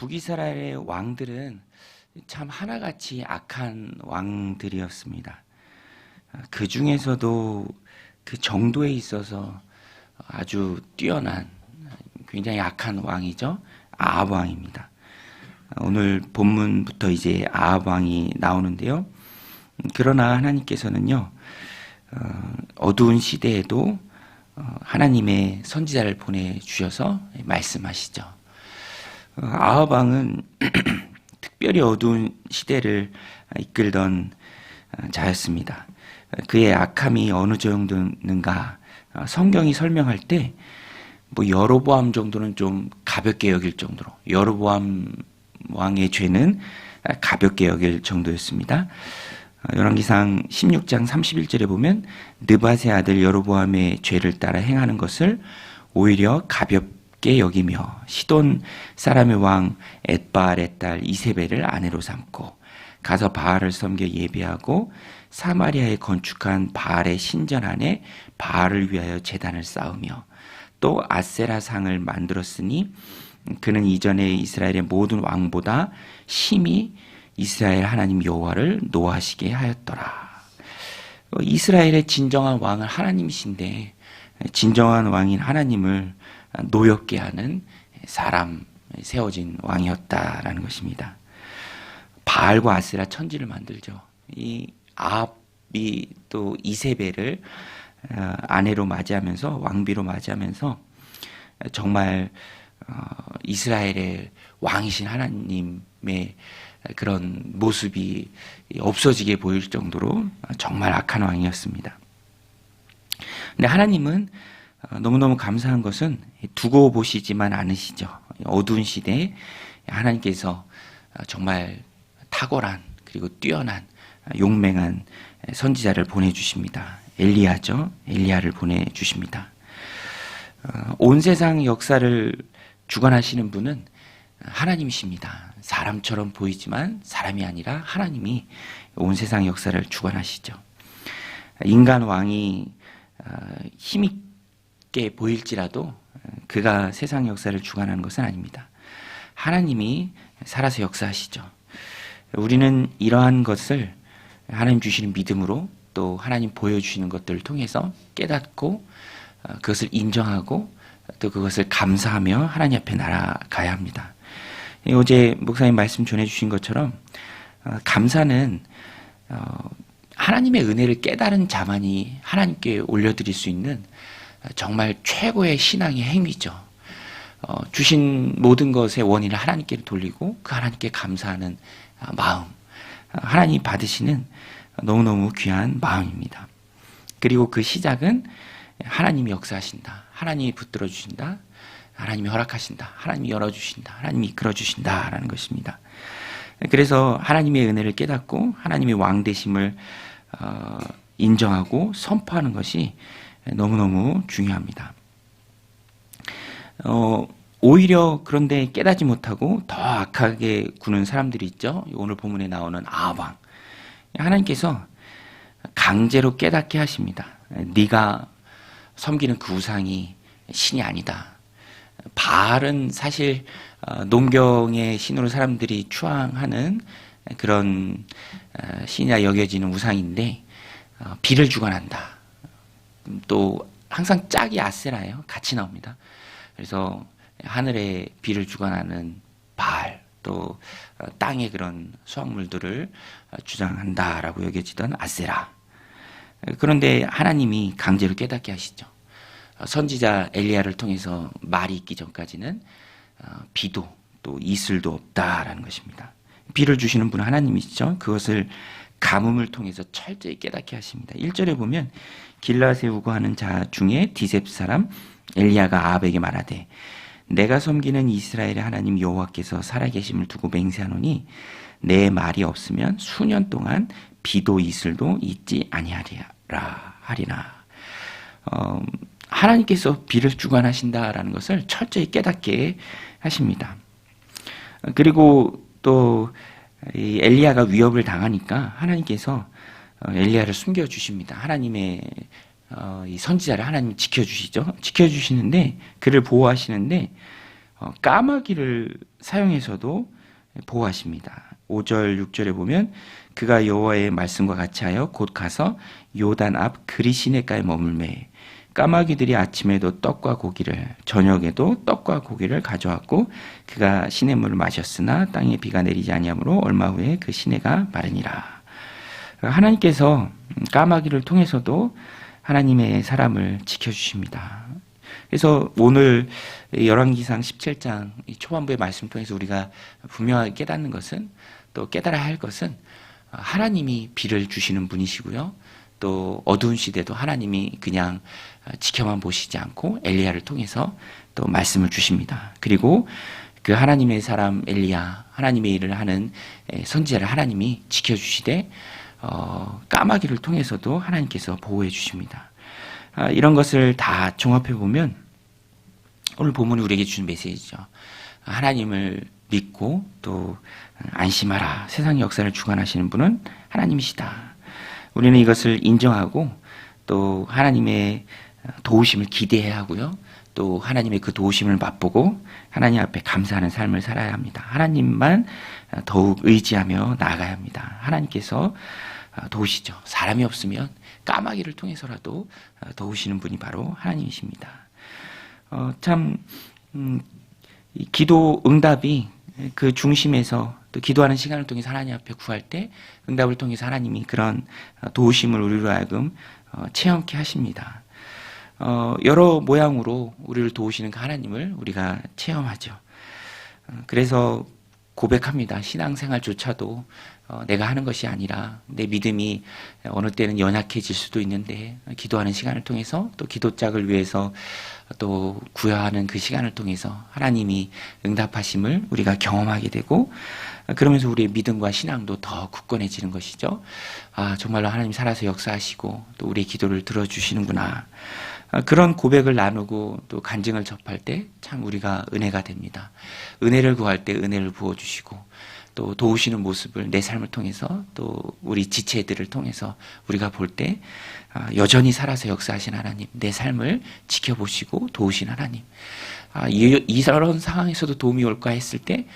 북이스라엘의 왕들은 참 하나같이 악한 왕들이었습니다. 그 중에서도 그 정도에 있어서 아주 뛰어난 굉장히 악한 왕이죠. 아합 왕입니다. 오늘 본문부터 이제 아합 왕이 나오는데요. 그러나 하나님께서는요, 어두운 시대에도 하나님의 선지자를 보내주셔서 말씀하시죠. 아합 왕은 특별히 어두운 시대를 이끌던 자였습니다. 그의 악함이 어느 정도인가 성경이 설명할 때 뭐 여로보암 정도는 좀 가볍게 여길 정도로, 여로보암 왕의 죄는 가볍게 여길 정도였습니다. 열왕기상 16장 31절에 보면 느밧의 아들 여로보암의 죄를 따라 행하는 것을 오히려 가볍게 여기며 시돈 사람의 왕 엣바알의 딸 이세벨을 아내로 삼고 가서 바알을 섬겨 예배하고 사마리아에 건축한 바알의 신전 안에 바알을 위하여 제단을 쌓으며 또 아세라 상을 만들었으니 그는 이전에 이스라엘의 모든 왕보다 심히 이스라엘 하나님 여호와를 노하시게 하였더라. 이스라엘의 진정한 왕은 하나님이신데 진정한 왕인 하나님을 노엽게 하는 사람 세워진 왕이었다라는 것입니다. 바알과 아세라 천지를 만들죠. 이 아합이 또 이세벨을 아내로 맞이하면서 왕비로 맞이하면서 정말 이스라엘의 왕이신 하나님의 그런 모습이 없어지게 보일 정도로 정말 악한 왕이었습니다. 근데 하나님은 너무너무 감사한 것은 두고 보시지만 않으시죠. 어두운 시대에 하나님께서 정말 탁월한 그리고 뛰어난 용맹한 선지자를 보내주십니다. 엘리야죠. 엘리야를 보내주십니다. 온 세상 역사를 주관하시는 분은 하나님이십니다. 사람처럼 보이지만 사람이 아니라 하나님이 온 세상 역사를 주관하시죠. 인간 왕이 힘있게 보일지라도 그가 세상 역사를 주관하는 것은 아닙니다. 하나님이 살아서 역사하시죠. 우리는 이러한 것을 하나님 주시는 믿음으로 또 하나님 보여주시는 것들을 통해서 깨닫고 그것을 인정하고 또 그것을 감사하며 하나님 앞에 나아가야 합니다. 어제 목사님 말씀 전해주신 것처럼 감사는 하나님의 은혜를 깨달은 자만이 하나님께 올려드릴 수 있는 정말 최고의 신앙의 행위죠. 주신 모든 것의 원인을 하나님께 돌리고 그 하나님께 감사하는 마음, 하나님 받으시는 너무너무 귀한 마음입니다. 그리고 그 시작은 하나님이 역사하신다, 하나님이 붙들어 주신다, 하나님이 허락하신다, 하나님이 열어주신다, 하나님이 이끌어주신다 라는 것입니다. 그래서 하나님의 은혜를 깨닫고 하나님의 왕 되심을 인정하고 선포하는 것이 너무너무 중요합니다. 오히려 그런데 깨닫지 못하고 더 악하게 구는 사람들이 있죠. 오늘 본문에 나오는 아합 왕. 하나님께서 강제로 깨닫게 하십니다. 네가 섬기는 그 우상이 신이 아니다. 바알은 사실 농경의 신으로 사람들이 추앙하는 그런 신이라 여겨지는 우상인데 비를 주관한다. 또 항상 짝이 아세라예요. 같이 나옵니다. 그래서 하늘에 비를 주관하는 바알, 또 땅의 그런 수확물들을 주장한다라고 여겨지던 아세라. 그런데 하나님이 강제로 깨닫게 하시죠. 선지자 엘리야를 통해서 말이 있기 전까지는 비도 또 이슬도 없다라는 것입니다. 비를 주시는 분은 하나님이시죠. 그것을 가뭄을 통해서 철저히 깨닫게 하십니다. 1절에 보면 길라 세우고 하는 자 중에 디셉 사람 엘리야가 아합에게 말하되 내가 섬기는 이스라엘의 하나님 여호와께서 살아계심을 두고 맹세하노니 내 말이 없으면 수년 동안 비도 이슬도 있지 아니하리라 하리나. 하나님께서 비를 주관하신다라는 것을 철저히 깨닫게 하십니다. 그리고 또 엘리야가 위협을 당하니까 하나님께서 엘리야를 숨겨주십니다. 하나님의 이 선지자를 하나님이 지켜주시죠. 지켜주시는데 그를 보호하시는데 까마귀를 사용해서도 보호하십니다. 5절, 6절에 보면 그가 여호와의 말씀과 같이 하여 곧 가서 요단 앞 그리 시내가에 머물매 까마귀들이 아침에도 떡과 고기를 저녁에도 떡과 고기를 가져왔고 그가 시냇물을 마셨으나 땅에 비가 내리지 아니하므로 얼마 후에 그 시내가 마르니라. 하나님께서 까마귀를 통해서도 하나님의 사람을 지켜주십니다. 그래서 오늘 열왕기상 17장 초반부의 말씀 통해서 우리가 분명하게 깨닫는 것은, 또 깨달아야 할 것은, 하나님이 비를 주시는 분이시고요. 또 어두운 시대도 하나님이 그냥 지켜만 보시지 않고 엘리야를 통해서 또 말씀을 주십니다. 그리고 그 하나님의 사람 엘리야, 하나님의 일을 하는 선지자를 하나님이 지켜주시되 까마귀를 통해서도 하나님께서 보호해 주십니다. 이런 것을 다 종합해 보면 오늘 본문이 우리에게 주는 메시지죠. 하나님을 믿고 또 안심하라. 세상의 역사를 주관하시는 분은 하나님이시다. 우리는 이것을 인정하고 또 하나님의 도우심을 기대해야 하고요. 또 하나님의 그 도우심을 맛보고 하나님 앞에 감사하는 삶을 살아야 합니다. 하나님만 더욱 의지하며 나아가야 합니다. 하나님께서 도우시죠. 사람이 없으면 까마귀를 통해서라도 도우시는 분이 바로 하나님이십니다. 이 기도 응답이 그 중심에서 또 기도하는 시간을 통해서 하나님 앞에 구할 때 응답을 통해서 하나님이 그런 도우심을 우리로 하여금 체험케 하십니다. 여러 모양으로 우리를 도우시는 그 하나님을 우리가 체험하죠. 그래서 고백합니다. 신앙생활조차도 내가 하는 것이 아니라 내 믿음이 어느 때는 연약해질 수도 있는데 기도하는 시간을 통해서 또 기도짝을 위해서 또 구하는 그 시간을 통해서 하나님이 응답하심을 우리가 경험하게 되고 그러면서 우리의 믿음과 신앙도 더 굳건해지는 것이죠. 정말로 하나님 살아서 역사하시고 또 우리의 기도를 들어주시는구나. 그런 고백을 나누고 또 간증을 접할 때 참 우리가 은혜가 됩니다. 은혜를 구할 때 은혜를 부어주시고 또 도우시는 모습을 내 삶을 통해서 또 우리 지체들을 통해서 우리가 볼 때 여전히 살아서 역사하신 하나님, 내 삶을 지켜보시고 도우신 하나님, 이런 상황에서도 도움이 올까 했을 때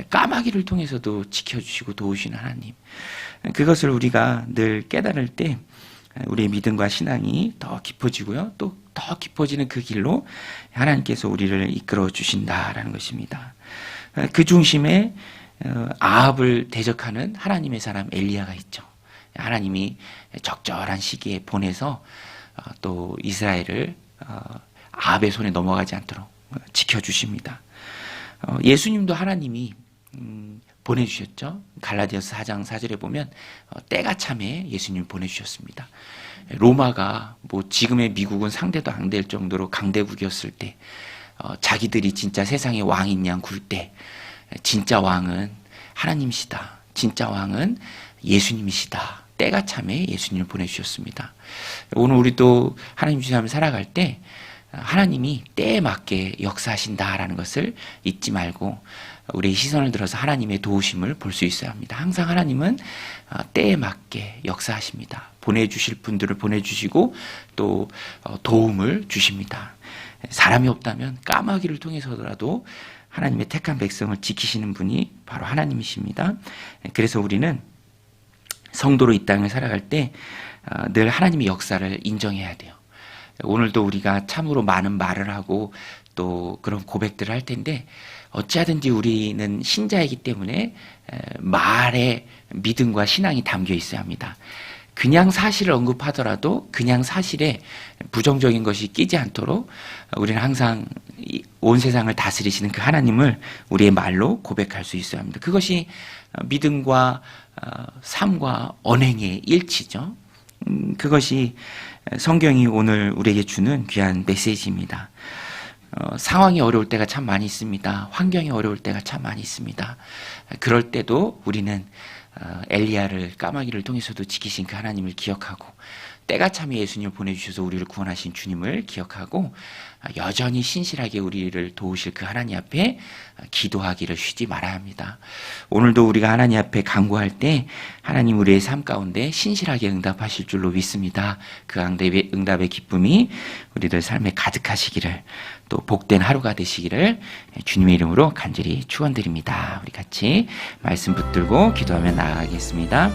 까마귀를 통해서도 지켜주시고 도우신 하나님, 그것을 우리가 늘 깨달을 때 우리의 믿음과 신앙이 더 깊어지고요. 또 더 깊어지는 그 길로 하나님께서 우리를 이끌어 주신다라는 것입니다. 그 중심에 아합을 대적하는 하나님의 사람 엘리야가 있죠. 하나님이 적절한 시기에 보내서 또 이스라엘을 아합의 손에 넘어가지 않도록 지켜주십니다. 예수님도 하나님이 보내주셨죠. 갈라디아서 4장 4절에 보면 때가 참에 예수님을 보내주셨습니다. 로마가 뭐 지금의 미국은 상대도 안 될 정도로 강대국이었을 때 자기들이 진짜 세상의 왕인 양 굴 때 진짜 왕은 하나님이시다. 진짜 왕은 예수님이시다. 때가 참에 예수님을 보내주셨습니다. 오늘 우리도 하나님 주신 삶을 살아갈 때 하나님이 때에 맞게 역사하신다라는 것을 잊지 말고 우리의 시선을 들어서 하나님의 도우심을 볼 수 있어야 합니다. 항상 하나님은 때에 맞게 역사하십니다. 보내주실 분들을 보내주시고 또 도움을 주십니다. 사람이 없다면 까마귀를 통해서라도 하나님의 택한 백성을 지키시는 분이 바로 하나님이십니다. 그래서 우리는 성도로 이 땅을 살아갈 때 늘 하나님의 역사를 인정해야 돼요. 오늘도 우리가 참으로 많은 말을 하고 또 그런 고백들을 할 텐데 어찌하든지 우리는 신자이기 때문에 말에 믿음과 신앙이 담겨 있어야 합니다. 그냥 사실을 언급하더라도 그냥 사실에 부정적인 것이 끼지 않도록 우리는 항상 온 세상을 다스리시는 그 하나님을 우리의 말로 고백할 수 있어야 합니다. 그것이 믿음과 삶과 언행의 일치죠. 그것이 성경이 오늘 우리에게 주는 귀한 메시지입니다. 상황이 어려울 때가 참 많이 있습니다. 환경이 어려울 때가 참 많이 있습니다. 그럴 때도 우리는 엘리야를 까마귀를 통해서도 지키신 그 하나님을 기억하고 때가 참에 예수님을 보내주셔서 우리를 구원하신 주님을 기억하고 여전히 신실하게 우리를 도우실 그 하나님 앞에 기도하기를 쉬지 말아야 합니다. 오늘도 우리가 하나님 앞에 간구할 때 하나님 우리의 삶 가운데 신실하게 응답하실 줄로 믿습니다. 그 응답의 기쁨이 우리들 삶에 가득하시기를, 또 복된 하루가 되시기를 주님의 이름으로 간절히 축원드립니다. 우리 같이 말씀 붙들고 기도하며 나아가겠습니다.